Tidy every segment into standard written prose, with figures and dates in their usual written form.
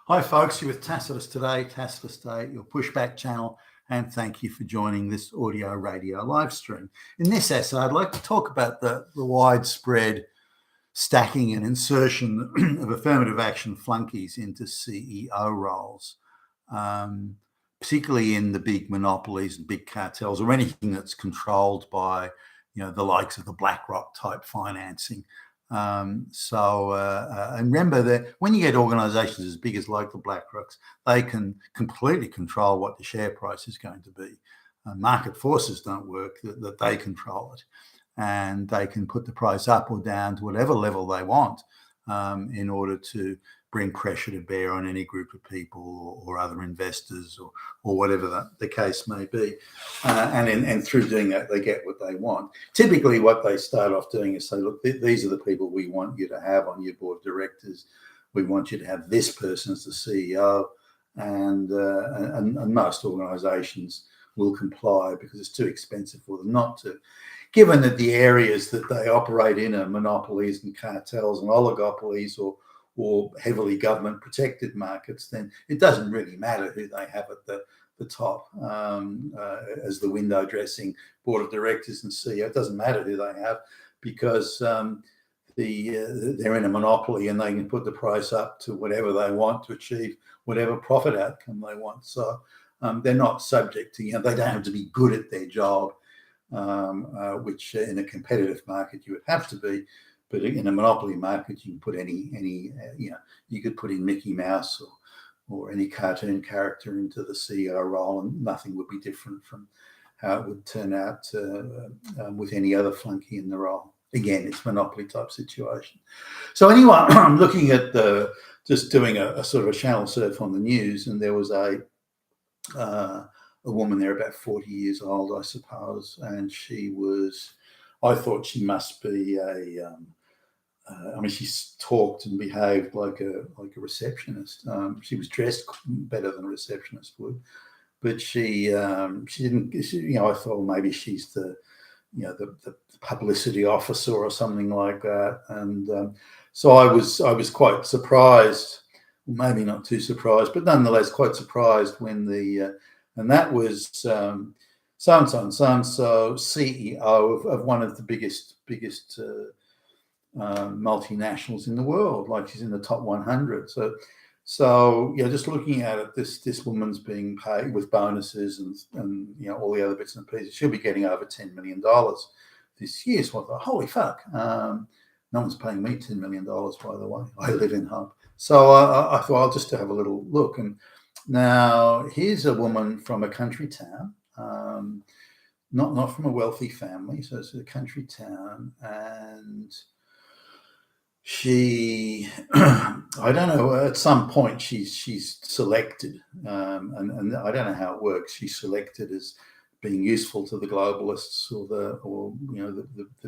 Hi, folks. You're with Tacitus today, Tacitus Day, your pushback channel, and thank you for joining this audio radio live stream. In this essay, I'd like to talk about the widespread stacking and insertion of affirmative action flunkies into CEO roles, particularly in the big monopolies and big cartels, or anything that's controlled by, the likes of the BlackRock type financing. And remember that when you get organizations as big as like the BlackRocks, they can completely control what the share price is going to be. Market forces don't work, that they control it. And they can put the price up or down to whatever level they want in order to bring pressure to bear on any group of people or other investors or whatever the case may be. And through doing that, they get what they want. Typically, what they start off doing is say, look, these are the people we want you to have on your board of directors. We want you to have this person as the CEO. And most organizations will comply because it's too expensive for them not to. Given that the areas that they operate in are monopolies and cartels and oligopolies or heavily government protected markets, then it doesn't really matter who they have at the top as the window dressing board of directors and CEO. It doesn't matter who they have because they're in a monopoly and they can put the price up to whatever they want to achieve whatever profit outcome they want. So they're not subject to, they don't have to be good at their job. Which in a competitive market you would have to be, but in a monopoly market you can put any you could put in Mickey Mouse or any cartoon character into the CEO role and nothing would be different from how it would turn out with any other flunky in the role. Again, it's monopoly type situation. So anyway, I'm looking at just doing a sort of a channel surf on the news, and there was a woman there about 40 years old, I suppose, and I thought she must be she's talked and behaved like a receptionist. She was dressed better than a receptionist would, but she didn't. I thought maybe she's the publicity officer or something like that, and so I was quite surprised, maybe not too surprised, but nonetheless quite surprised when and that was so-and-so and so-and-so CEO of one of the biggest multinationals in the world, like she's in the top 100. So just looking at it, this woman's being paid with bonuses and all the other bits and pieces. She'll be getting over $10 million this year. So I thought, holy fuck, no one's paying me $10 million, by the way. I live in Hub. So I thought I'll just have a little look. And now here's a woman from a country town, not from a wealthy family. So it's a country town, and she, I don't know, at some point she's selected, and I don't know how it works. She's selected as being useful to the globalists or the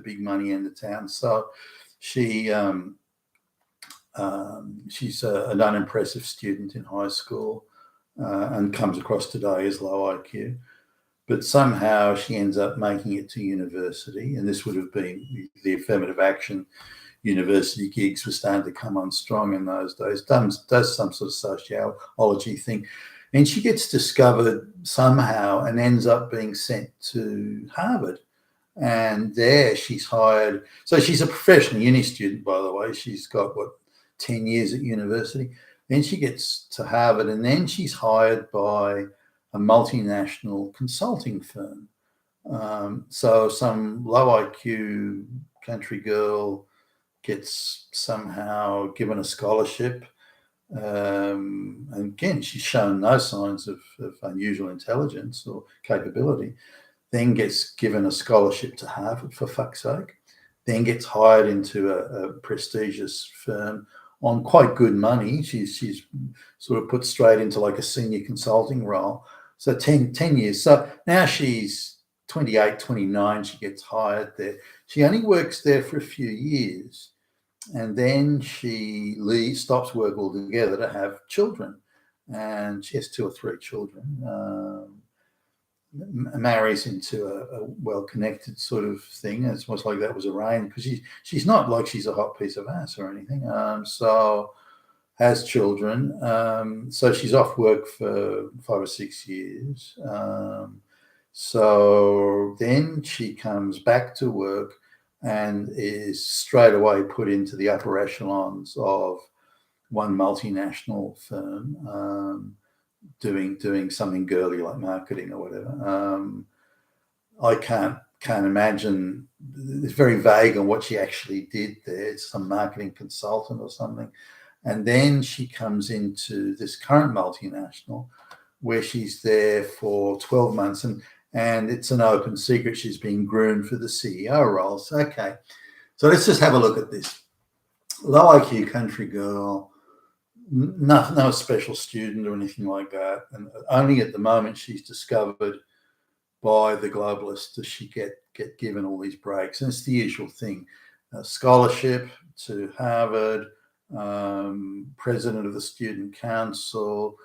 big money in the town. So she's an unimpressive student in high school and comes across today as low IQ. But somehow she ends up making it to university, and this would have been the affirmative action university gigs were starting to come on strong in those days, does some sort of sociology thing. And she gets discovered somehow and ends up being sent to Harvard. And there she's hired. So she's a professional uni student, by the way. She's got, 10 years at university. Then she gets to Harvard, and then she's hired by a multinational consulting firm. So some low IQ country girl gets somehow given a scholarship. And again, she's shown no signs of unusual intelligence or capability. Then gets given a scholarship to Harvard, for fuck's sake. Then gets hired into a prestigious firm on quite good money. She's sort of put straight into like a senior consulting role. So 10 years. So now she's 28, 29. She gets hired there. She only works there for a few years. And then she stops work altogether to have children. And she has 2 or 3 children. Marries into a well-connected sort of thing. It's almost like that was arranged, because she's not like she's a hot piece of ass or anything. So has children. So she's off work for 5 or 6 years. So then she comes back to work and is straight away put into the upper echelons of one multinational firm, doing something girly like marketing or whatever. I can't imagine. It's very vague on what she actually did there. It's some marketing consultant or something. And then she comes into this current multinational where she's there for 12 months, and it's an open secret she's being groomed for the CEO role. So, okay, so let's just have a look at this. Low IQ country girl, no special student or anything like that. And only at the moment she's discovered by the globalists does she get given all these breaks. And it's the usual thing. Scholarship to Harvard, president of the student council,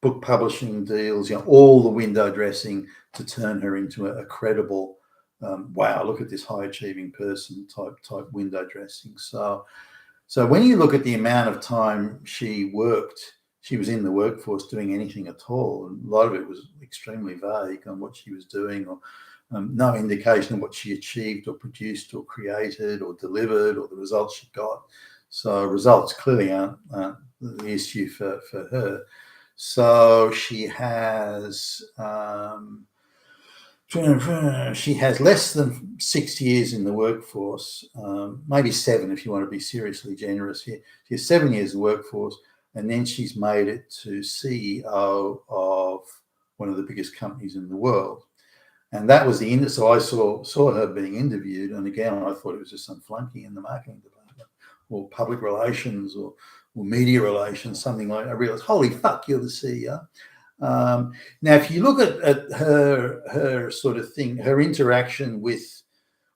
book publishing deals, all the window dressing to turn her into a credible, wow, look at this high achieving person type window dressing. So when you look at the amount of time she worked, she was in the workforce doing anything at all. And a lot of it was extremely vague on what she was doing, or no indication of what she achieved or produced or created or delivered or the results she got. So results clearly aren't the issue for her. So she has less than 6 years in the workforce, maybe 7 if you want to be seriously generous here. She has 7 years in the workforce, and then she's made it to CEO of one of the biggest companies in the world. And that was so I saw her being interviewed, and again, I thought it was just some flunky in the marketing department or public relations or media relations, something like that. I realized, holy fuck, you're the CEO. Now, if you look at her sort of thing, her interaction with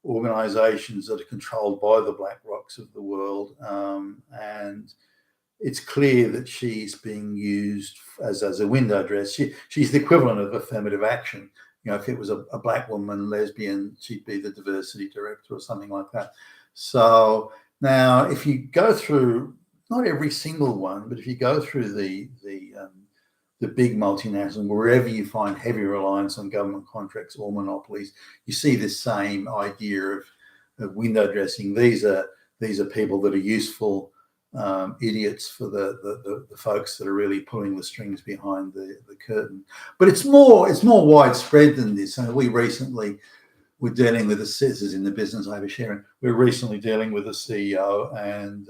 organizations that are controlled by the BlackRocks of the world, and it's clear that she's being used as a window dress. She's the equivalent of affirmative action. If it was a black woman, lesbian, she'd be the diversity director or something like that. So now, if you go through, not every single one, but if you go through the big multinationals, wherever you find heavy reliance on government contracts or monopolies, you see this same idea of window dressing. These are people that are useful idiots for the folks that are really pulling the strings behind the curtain. But it's more widespread than this. And we recently were dealing with this is in the business oversharing. We're recently dealing with a CEO, and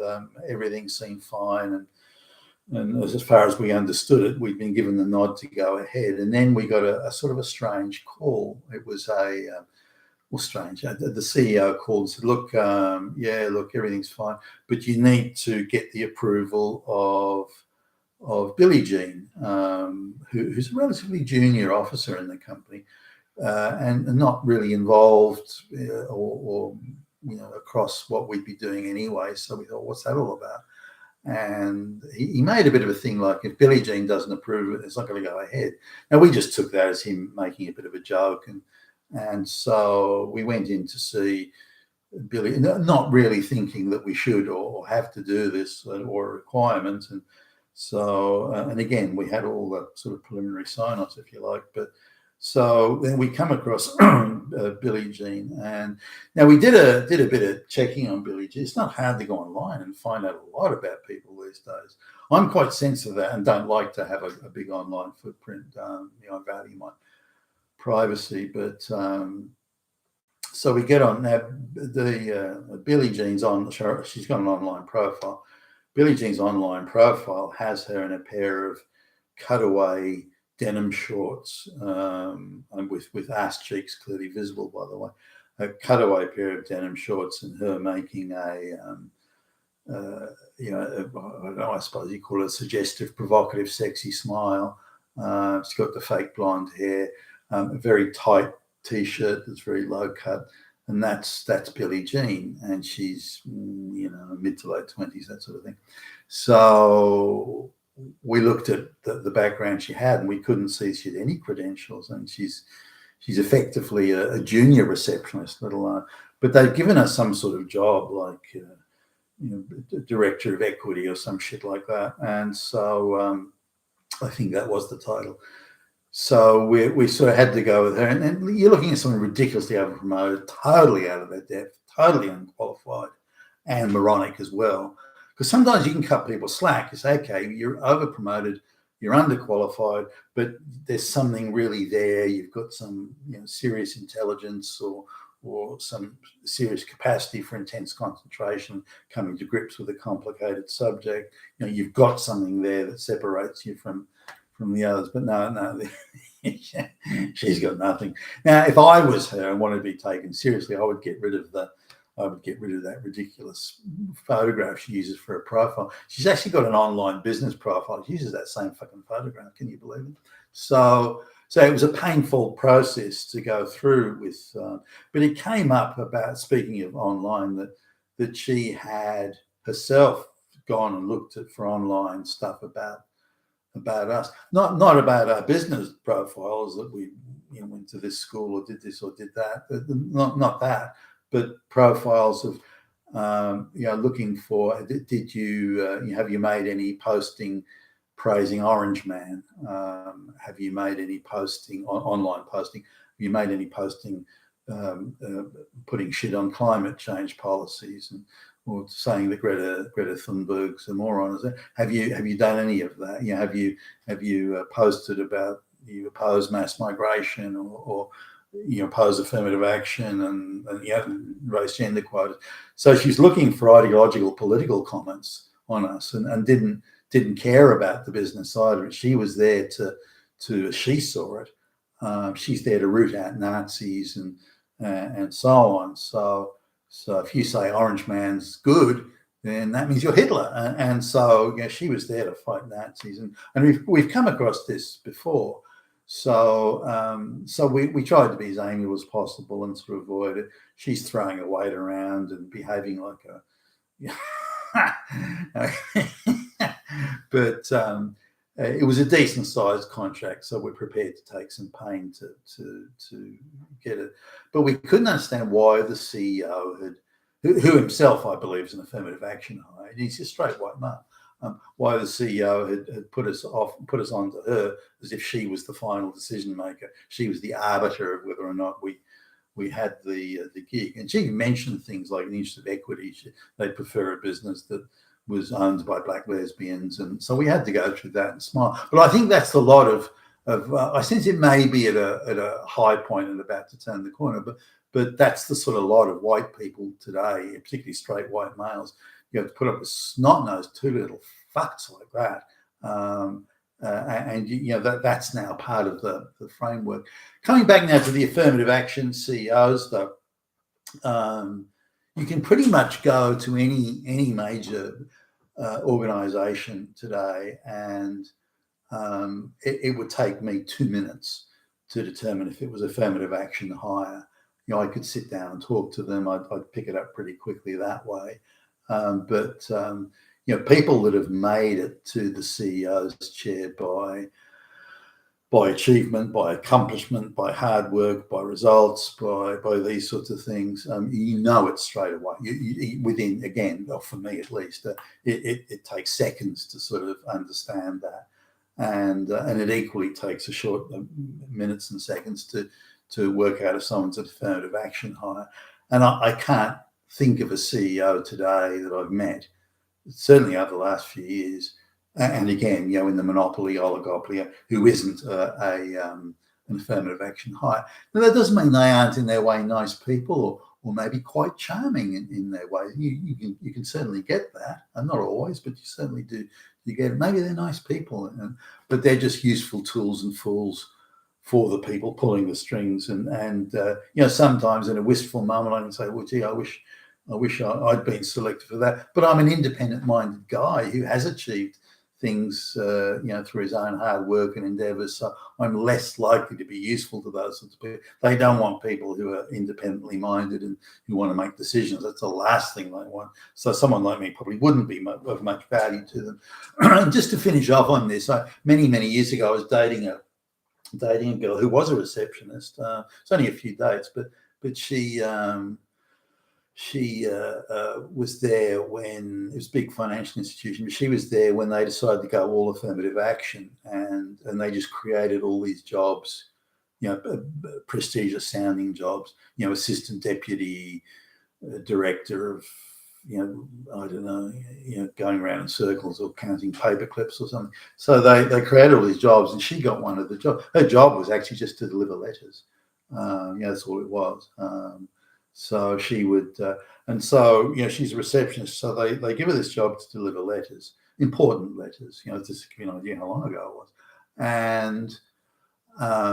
everything seemed fine. And as far as we understood it, we'd been given the nod to go ahead. And then we got a sort of a strange call. It was strange. The CEO called and said, look, everything's fine, but you need to get the approval of Billie Jean, who's a relatively junior officer in the company, and not really involved or across what we'd be doing anyway. So we thought, what's that all about? And he made a bit of a thing like, if Billie Jean doesn't approve it, it's not going to go ahead. Now, we just took that as him making a bit of a joke. And so we went in to see Billie, not really thinking that we should or have to do this or a requirement. And so, and again, we had all the sort of preliminary sign-offs, if you like. But so then we come across Billie Jean, and now we did a bit of checking on Billie Jean. It's not hard to go online and find out a lot about people these days. I'm quite sensitive of that and don't like to have a big online footprint. I value my privacy, but so we get on now. The Billie Jean's on. She's got an online profile. Billie Jean's online profile has her in a pair of cutaway denim shorts, and with ass cheeks clearly visible, by the way. A cutaway pair of denim shorts, and her making I suppose you call it a suggestive, provocative, sexy smile. She's got the fake blonde hair, a very tight t-shirt that's very low cut, and that's Billie Jean, and she's mid to late 20s, that sort of thing. So we looked at the background she had, and we couldn't see she had any credentials, and she's effectively a junior receptionist, let alone. But they've given her some sort of job like director of equity or some shit like that. And so I think that was the title. So we sort of had to go with her. And you're looking at someone ridiculously over-promoted, totally out of their depth, totally unqualified, and moronic as well. Because sometimes you can cut people slack. You say, okay, you're over-promoted, you're underqualified, but there's something really there. You've got some serious intelligence or some serious capacity for intense concentration, coming to grips with a complicated subject. You've got something there that separates you from the others. But no, she's got nothing. Now, if I was her and wanted to be taken seriously, I would get rid of that ridiculous photograph she uses for a profile. She's actually got an online business profile. She uses that same fucking photograph. Can you believe it? So it was a painful process to go through with, but it came up about, speaking of online, that she had herself gone and looked for online stuff about us, not about our business profiles that we went to this school or did this or did that, not that, but profiles of looking for, did you have you made any posting praising Orange Man? Have you made any posting online posting? Have you made any posting putting shit on climate change policies or saying that Greta Thunberg's a moron? Have you done any of that? Have you posted about you oppose mass migration or oppose affirmative action and raise gender quotas? So she's looking for ideological political comments on us and didn't care about the business side of it. She was there to she saw it. She's there to root out Nazis and so on. So if you say Orange Man's good, then that means you're Hitler. And so she was there to fight Nazis. And we've come across this before. So we tried to be as amiable as possible and sort of avoid it. She's throwing her weight around and behaving like a but it was a decent sized contract, so we're prepared to take some pain to get it. But we couldn't understand why the CEO who himself, I believe, is an affirmative action hire. He's a straight white male. Why the CEO had put us onto her as if she was the final decision maker. She was the arbiter of whether or not we had the gig. And she mentioned things like, in the interest of equity, they'd prefer a business that was owned by black lesbians. And so we had to go through that and smile. But I think that's a lot of I sense it may be at a high point and about to turn the corner, but that's the sort of lot of white people today, particularly straight white males. You have to put up with snot-nosed two little fucks like that. And that's now part of the framework. Coming back now to the affirmative action CEOs, though, you can pretty much go to any major organization today, and it would take me 2 minutes to determine if it was affirmative action hire. I could sit down and talk to them. I'd pick it up pretty quickly that way. But people that have made it to the CEO's chair by achievement, by accomplishment, by hard work, by results, by these sorts of things, it straight away. Within, again, well, for me at least, it takes seconds to sort of understand that, and it equally takes a short minutes and seconds to work out if someone's an affirmative action hire. And I can't think of a CEO today that I've met, certainly over the last few years, and again, in the monopoly, oligopoly, who isn't an affirmative action hire. Now, that doesn't mean they aren't in their way nice people or maybe quite charming in their way. You can certainly get that, and not always, but you certainly do. You get it. Maybe they're nice people, but they're just useful tools and fools for the people pulling the strings. And sometimes in a wistful moment, I can say, well, gee, I wish I'd been selected for that. But I'm an independent-minded guy who has achieved things, through his own hard work and endeavours. So I'm less likely to be useful to those sorts of people. They don't want people who are independently minded and who want to make decisions. That's the last thing they want. So someone like me probably wouldn't be of much value to them. And just to finish off on this, many years ago, I was dating a girl who was a receptionist. It's only a few dates, but she was there when it was a big financial institution. But she was there when they decided to go all affirmative action, and they just created all these jobs, prestigious sounding jobs, assistant deputy director of, I don't know, going around in circles or counting paper clips or something. So they created all these jobs, and she got one of the jobs. Her job was actually just to deliver letters. That's all it was. So she would, and so she's a receptionist. So they give her this job to deliver letters, important letters. Just to give you an idea how long ago it was, and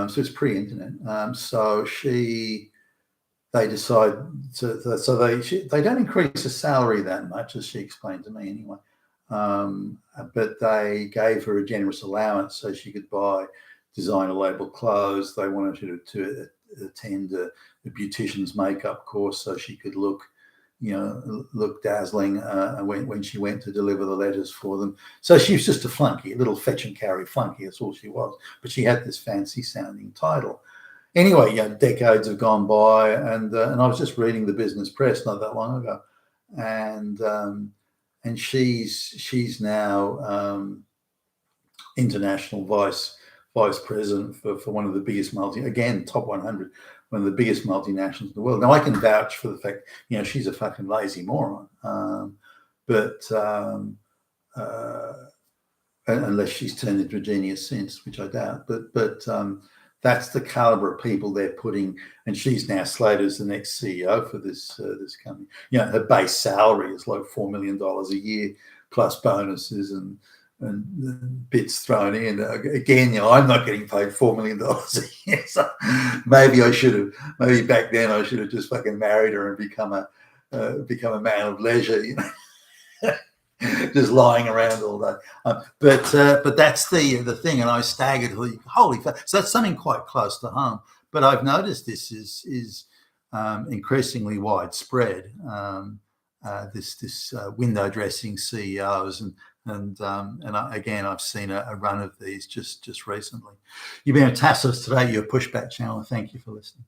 so it's pre-internet. So they decide so they don't increase the salary that much, as she explained to me anyway. But they gave her a generous allowance so she could buy designer label clothes. They wanted her to attend a beautician's makeup course so she could look dazzling when she went to deliver the letters for them. So she was just a flunky, a little fetch and carry flunky. That's all she was. But she had this fancy sounding title. Anyway, decades have gone by, and I was just reading the business press not that long ago, and she's now international vice president for one of the biggest top 100, one of the biggest multinationals in the world. Now I can vouch for the fact, she's a fucking lazy moron, but unless she's turned into a genius since, which I doubt. But that's the caliber of people they're putting, and she's now slated as the next CEO for this company. Her base salary is like $4 million a year, plus bonuses and bits thrown in. Again, I'm not getting paid $4 million a year, so maybe back then I should have just fucking married her and become a man of leisure, just lying around all day. But that's the thing, and I staggered. Holy fuck! So that's something quite close to home. But I've noticed this is increasingly widespread. This window dressing CEOs, and again, I've seen a run of these just recently. You've been fantastic today. Your pushback channel. Thank you for listening.